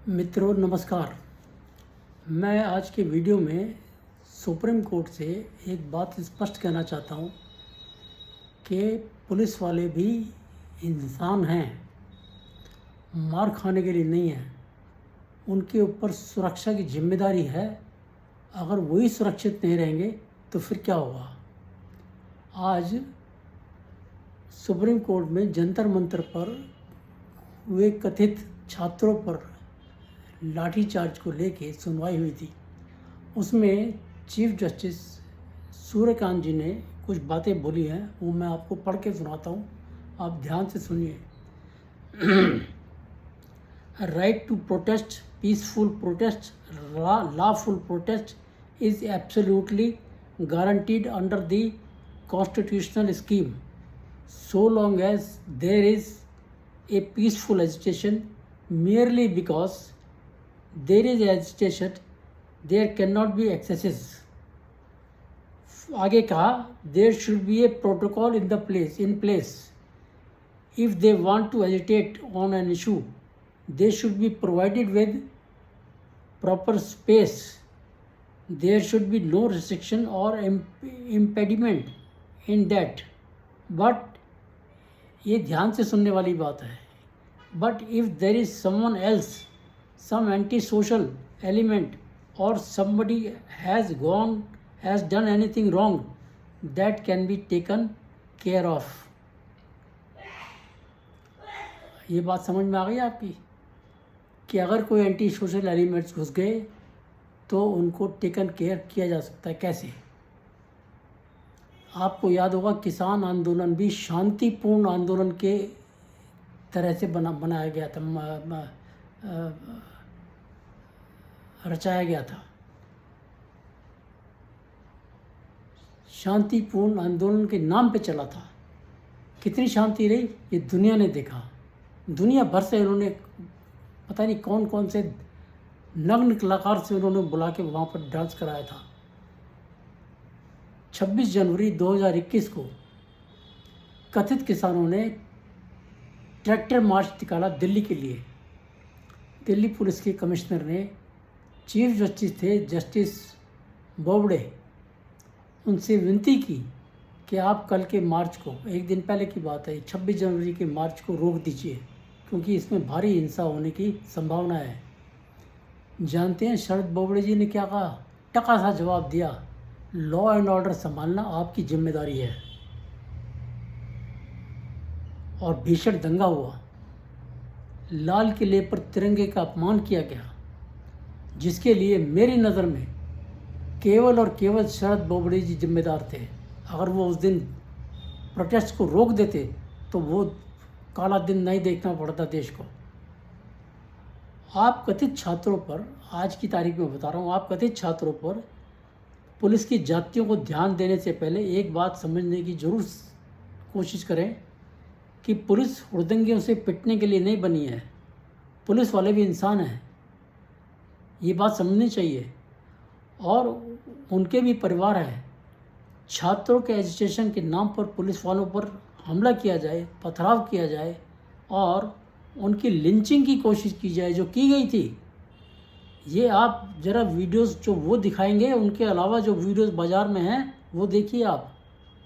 मित्रों नमस्कार। मैं आज के वीडियो में सुप्रीम कोर्ट से एक बात स्पष्ट कहना चाहता हूँ कि पुलिस वाले भी इंसान हैं, मार खाने के लिए नहीं हैं। उनके ऊपर सुरक्षा की जिम्मेदारी है। अगर वही सुरक्षित नहीं रहेंगे तो फिर क्या होगा। आज सुप्रीम कोर्ट में जंतर मंतर पर हुए कथित छात्रों पर लाठीचार्ज को लेके सुनवाई हुई थी। उसमें चीफ जस्टिस सूर्यकांत जी ने कुछ बातें बोली हैं, वो मैं आपको पढ़ के सुनाता हूँ, आप ध्यान से सुनिए। Right to protest, peaceful protest, lawful protest is absolutely guaranteed under the constitutional scheme so long as there is a peaceful agitation. Merely because there is agitation there cannot be excesses. आगे कहा, there should be a protocol in place. If they want to agitate on an issue, they should be provided with proper space. There should be no restriction or impediment in that. But ये ध्यान से सुनने वाली बात है। But if there is someone else, some antisocial element, or somebody has done anything wrong, that can be taken care of. ये बात समझ में आ गई आपकी कि अगर कोई एंटी सोशल एलिमेंट्स घुस गए तो उनको टेकन केयर किया जा सकता है। कैसे? आपको याद होगा किसान आंदोलन भी शांतिपूर्ण आंदोलन के तरह से बनाया गया था, रचाया गया था। शांतिपूर्ण आंदोलन के नाम पे चला था। कितनी शांति रही ये दुनिया ने देखा। दुनिया भर से उन्होंने पता नहीं कौन कौन से नग्न कलाकार से उन्होंने बुला के वहाँ पर डांस कराया था। 26 जनवरी 2021 को कथित किसानों ने ट्रैक्टर मार्च निकाला दिल्ली के लिए। दिल्ली पुलिस के कमिश्नर ने, चीफ जस्टिस थे जस्टिस बोबडे, उनसे विनती की कि आप कल के मार्च को, एक दिन पहले की बात है, 26 जनवरी के मार्च को रोक दीजिए क्योंकि इसमें भारी हिंसा होने की संभावना है। जानते हैं शरद बोबडे जी ने क्या कहा? टका सा जवाब दिया, लॉ एंड ऑर्डर संभालना आपकी जिम्मेदारी है। और भीषण दंगा हुआ। लाल किले पर तिरंगे का अपमान किया गया, जिसके लिए मेरी नज़र में केवल और केवल शरद बोबडे जी जिम्मेदार थे। अगर वो उस दिन प्रोटेस्ट को रोक देते तो वो काला दिन नहीं देखना पड़ता देश को। आप कथित छात्रों पर, आज की तारीख में बता रहा हूँ, आप कथित छात्रों पर पुलिस की जातियों को ध्यान देने से पहले एक बात समझने की जरूर कोशिश करें कि पुलिस हुड़दंगियों से पिटने के लिए नहीं बनी है। पुलिस वाले भी इंसान हैं, ये बात समझनी चाहिए। और उनके भी परिवार हैं। छात्रों के एजिटेशन के नाम पर पुलिस वालों पर हमला किया जाए, पथराव किया जाए और उनकी लिंचिंग की कोशिश की जाए जो की गई थी। ये आप ज़रा वीडियोस जो वो दिखाएंगे, उनके अलावा जो वीडियोस बाज़ार में हैं वो देखिए, आप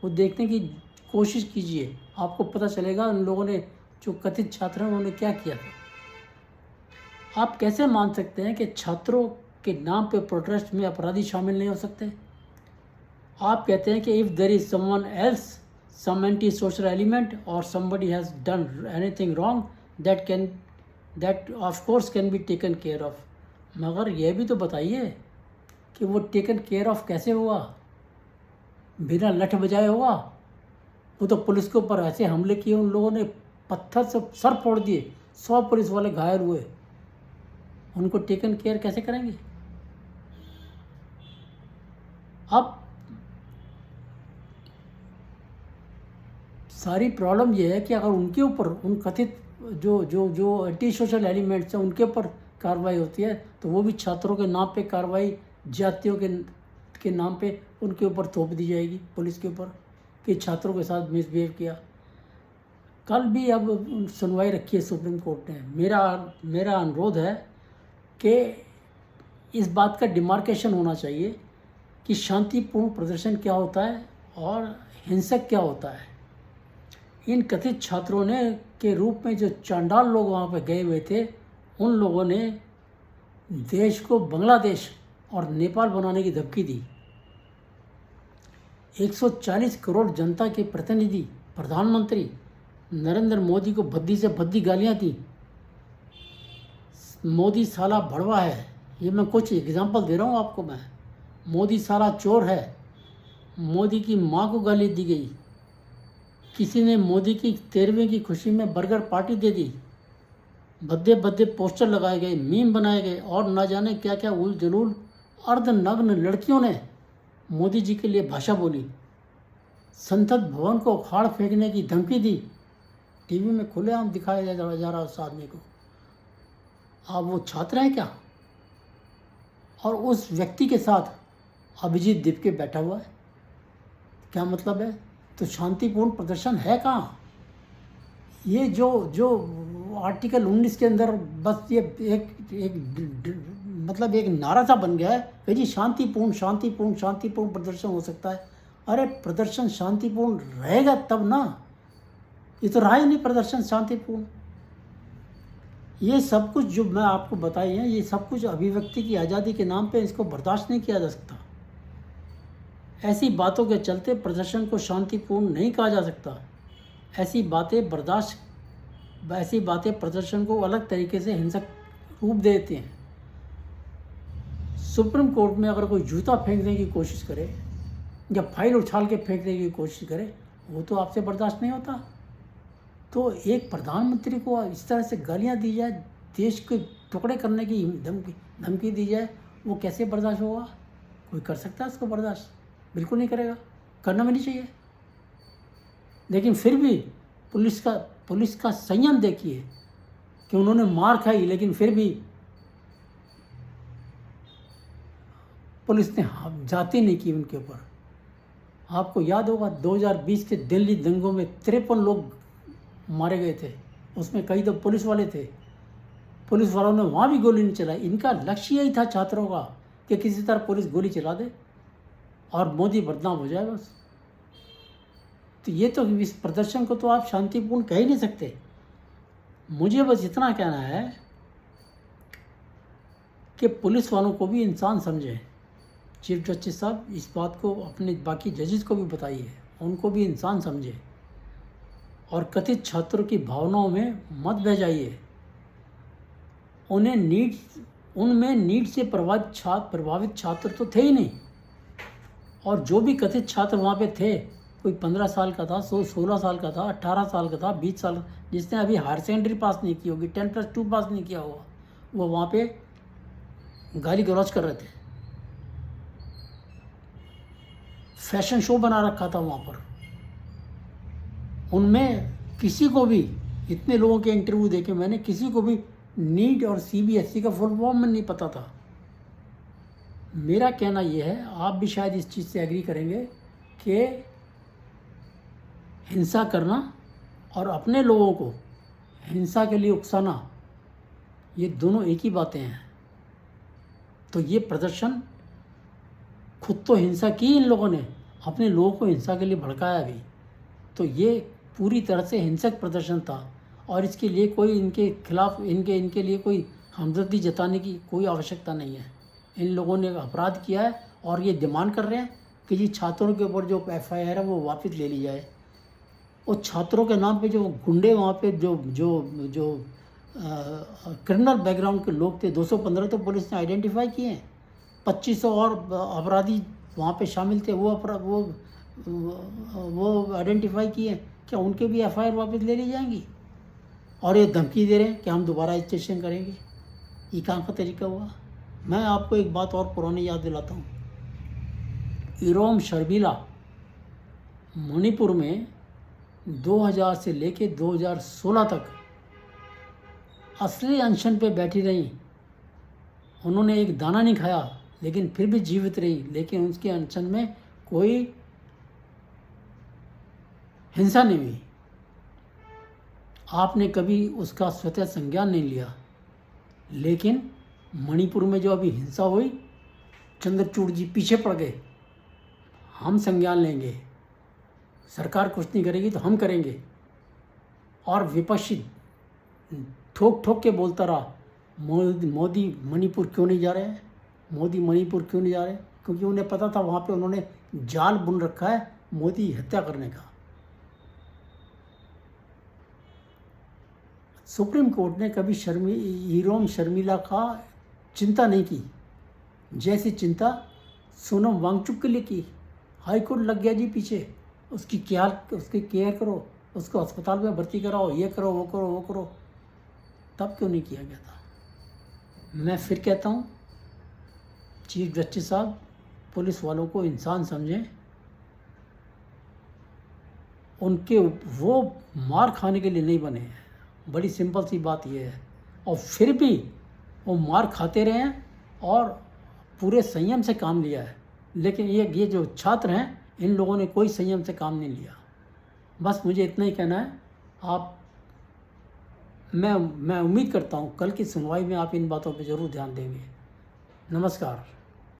वो देखने की कोशिश कीजिए। आपको पता चलेगा उन लोगों ने, जो कथित छात्र हैं, उन्होंने क्या किया था। आप कैसे मान सकते हैं कि छात्रों के नाम पे प्रोटेस्ट में अपराधी शामिल नहीं हो सकते? आप कहते हैं कि if there is someone else, some anti social element और somebody has done anything wrong, that of course can be taken care of. मगर यह भी तो बताइए कि वो टेकन केयर ऑफ कैसे हुआ? बिना लठ बजाए हुआ? वो तो पुलिस के ऊपर ऐसे हमले किए उन लोगों ने, पत्थर से सर फोड़ दिए, 100 पुलिस वाले घायल हुए। उनको टेकन केयर कैसे करेंगे? अब सारी प्रॉब्लम यह है कि अगर उनके ऊपर, उन कथित जो एंटी सोशल एलिमेंट्स हैं, उनके ऊपर कार्रवाई होती है तो वो भी छात्रों के नाम पे कार्रवाई, जातियों के नाम पे उनके ऊपर थोप दी जाएगी पुलिस के ऊपर कि छात्रों के साथ मिसबिहेव किया। कल भी अब सुनवाई रखी है सुप्रीम कोर्ट ने। मेरा अनुरोध है कि इस बात का डिमार्केशन होना चाहिए कि शांतिपूर्ण प्रदर्शन क्या होता है और हिंसक क्या होता है। इन कथित छात्रों ने के रूप में जो चांडाल लोग वहाँ पर गए हुए थे, उन लोगों ने देश को बांग्लादेश और नेपाल बनाने की धमकी दी। 140 करोड़ जनता के प्रतिनिधि प्रधानमंत्री नरेंद्र मोदी को भद्दी से भद्दी गालियाँ दी। मोदी साला भड़वा है, ये मैं कुछ एग्जांपल दे रहा हूँ आपको। मैं मोदी साला चोर है, मोदी की माँ को गाली दी गई। किसी ने मोदी की 13वीं की खुशी में बर्गर पार्टी दे दी। भद्दे भद्दे पोस्टर लगाए गए, मीम बनाए गए और ना जाने क्या क्या उल जलूल अर्धनग्न लड़कियों ने मोदी जी के लिए भाषा बोली। संसद भवन को उखाड़ फेंकने की धमकी दी। टीवी में खुलेआम दिखाया जा रहा उस आदमी को। आप वो छात्र हैं क्या? और उस व्यक्ति के साथ अभिजीत दीपके बैठा हुआ है। क्या मतलब है? तो शांतिपूर्ण प्रदर्शन है कहाँ? ये जो आर्टिकल 19 के अंदर बस ये मतलब एक नारा सा बन गया है कि जी शांतिपूर्ण शांतिपूर्ण शांतिपूर्ण प्रदर्शन हो सकता है। अरे प्रदर्शन शांतिपूर्ण रहेगा तब ना। ये तो रहा ही नहीं प्रदर्शन शांतिपूर्ण। ये सब कुछ जो मैं आपको बताई है, ये सब कुछ अभिव्यक्ति की आज़ादी के नाम पे इसको बर्दाश्त नहीं किया जा सकता। ऐसी बातों के चलते प्रदर्शन को शांतिपूर्ण नहीं कहा जा सकता। ऐसी बातें प्रदर्शन को अलग तरीके से हिंसक रूप देते हैं। सुप्रीम कोर्ट में अगर कोई जूता फेंकने की कोशिश करे या फाइल उछाल के फेंकने की कोशिश करे, वो तो आपसे बर्दाश्त नहीं होता। तो एक प्रधानमंत्री को इस तरह से गालियाँ दी जाए, देश के टुकड़े करने की धमकी दी जाए, वो कैसे बर्दाश्त होगा? कोई कर सकता है इसको बर्दाश्त? बिल्कुल नहीं करेगा, करना भी नहीं चाहिए। लेकिन फिर भी पुलिस का संयम देखिए कि उन्होंने मार खाई, लेकिन फिर भी पुलिस ने जाती नहीं की उनके ऊपर। आपको याद होगा 2020 के दिल्ली दंगों में 53 लोग मारे गए थे, उसमें कई तो पुलिस वाले थे। पुलिस वालों ने वहाँ भी गोली नहीं चलाई। इनका लक्ष्य यही था छात्रों का कि किसी तरह पुलिस गोली चला दे और मोदी बदनाम हो जाए बस। तो ये तो इस प्रदर्शन को तो आप शांतिपूर्ण कह ही नहीं सकते। मुझे बस इतना कहना है कि पुलिस वालों को भी इंसान समझें। चीफ जस्टिस साहब इस बात को अपने बाकी जजेस को भी बताइए, उनको भी इंसान समझे और कथित छात्रों की भावनाओं में मत बह जाइए। उनमें नीट से प्रभावित छात्र तो थे ही नहीं। और जो भी कथित छात्र वहाँ पे थे, कोई 15 साल का था, 16 साल का था, 18 साल का था, 20 साल, जिसने अभी हायर सेकेंडरी पास नहीं की होगी, 10+2 पास नहीं किया होगा, वो वहाँ पे गाली गलौज कर रहे थे। फैशन शो बना रखा था वहाँ पर। उनमें किसी को भी, इतने लोगों के इंटरव्यू देखे मैंने, किसी को भी नीट और सीबीएसई का फुल फॉर्म में नहीं पता था। मेरा कहना यह है, आप भी शायद इस चीज़ से एग्री करेंगे कि हिंसा करना और अपने लोगों को हिंसा के लिए उकसाना, ये दोनों एक ही बातें हैं। तो ये प्रदर्शन, खुद तो हिंसा की इन लोगों ने, अपने लोगों को हिंसा के लिए भड़काया भी। तो ये पूरी तरह से हिंसक प्रदर्शन था और इसके लिए कोई इनके खिलाफ इनके लिए कोई हमदर्दी जताने की कोई आवश्यकता नहीं है। इन लोगों ने अपराध किया है और ये डिमांड कर रहे हैं कि जी छात्रों के ऊपर जो FIR है वो वापस ले ली जाए। और छात्रों के नाम पे जो गुंडे वहाँ पे जो क्रिमिनल बैकग्राउंड के लोग थे, 215 तो पुलिस ने आइडेंटिफाई किए हैं। 2500 और अपराधी वहाँ पे शामिल थे, वो आइडेंटिफाई किए। क्या उनके भी FIR वापस ले ली जाएंगी? और ये धमकी दे रहे हैं कि हम दोबारा रजिस्ट्रेशन करेंगे। ये कहाँ का तरीका हुआ? मैं आपको एक बात और पुरानी याद दिलाता हूँ। इरोम शर्मिला मणिपुर में 2000 से लेके 2016 तक असली अनशन पे बैठी रही। उन्होंने एक दाना नहीं खाया, लेकिन फिर भी जीवित रही। लेकिन उसके अनशन में कोई हिंसा नहीं हुई। आपने कभी उसका स्वतः संज्ञान नहीं लिया। लेकिन मणिपुर में जो अभी हिंसा हुई, चंद्रचूड़ जी पीछे पड़ गए। हम संज्ञान लेंगे, सरकार कुछ नहीं करेगी तो हम करेंगे। और विपक्षी ठोक ठोक के बोलता रहा, मोदी मणिपुर क्यों नहीं जा रहे हैं, मोदी मणिपुर क्यों नहीं जा रहे, क्योंकि उन्हें पता था वहाँ पे उन्होंने जाल बुन रखा है मोदी हत्या करने का। सुप्रीम कोर्ट ने कभी हीरोम शर्मिला का चिंता नहीं की, जैसी चिंता सोनम वांगचुक के लिए की। हाई कोर्ट लग गया जी पीछे, उसकी केयर करो, उसको अस्पताल में भर्ती कराओ, ये करो वो करो वो करो, तब क्यों नहीं किया गया था। मैं फिर कहता हूँ, चीफ जस्टिस साहब पुलिस वालों को इंसान समझें। उनके वो मार खाने के लिए नहीं बने हैं, बड़ी सिंपल सी बात ये है। और फिर भी वो मार खाते रहे हैं और पूरे संयम से काम लिया है। लेकिन ये जो छात्र हैं, इन लोगों ने कोई संयम से काम नहीं लिया। बस मुझे इतना ही कहना है। मैं उम्मीद करता हूँ कल की सुनवाई में आप इन बातों पे ज़रूर ध्यान देंगे। नमस्कार।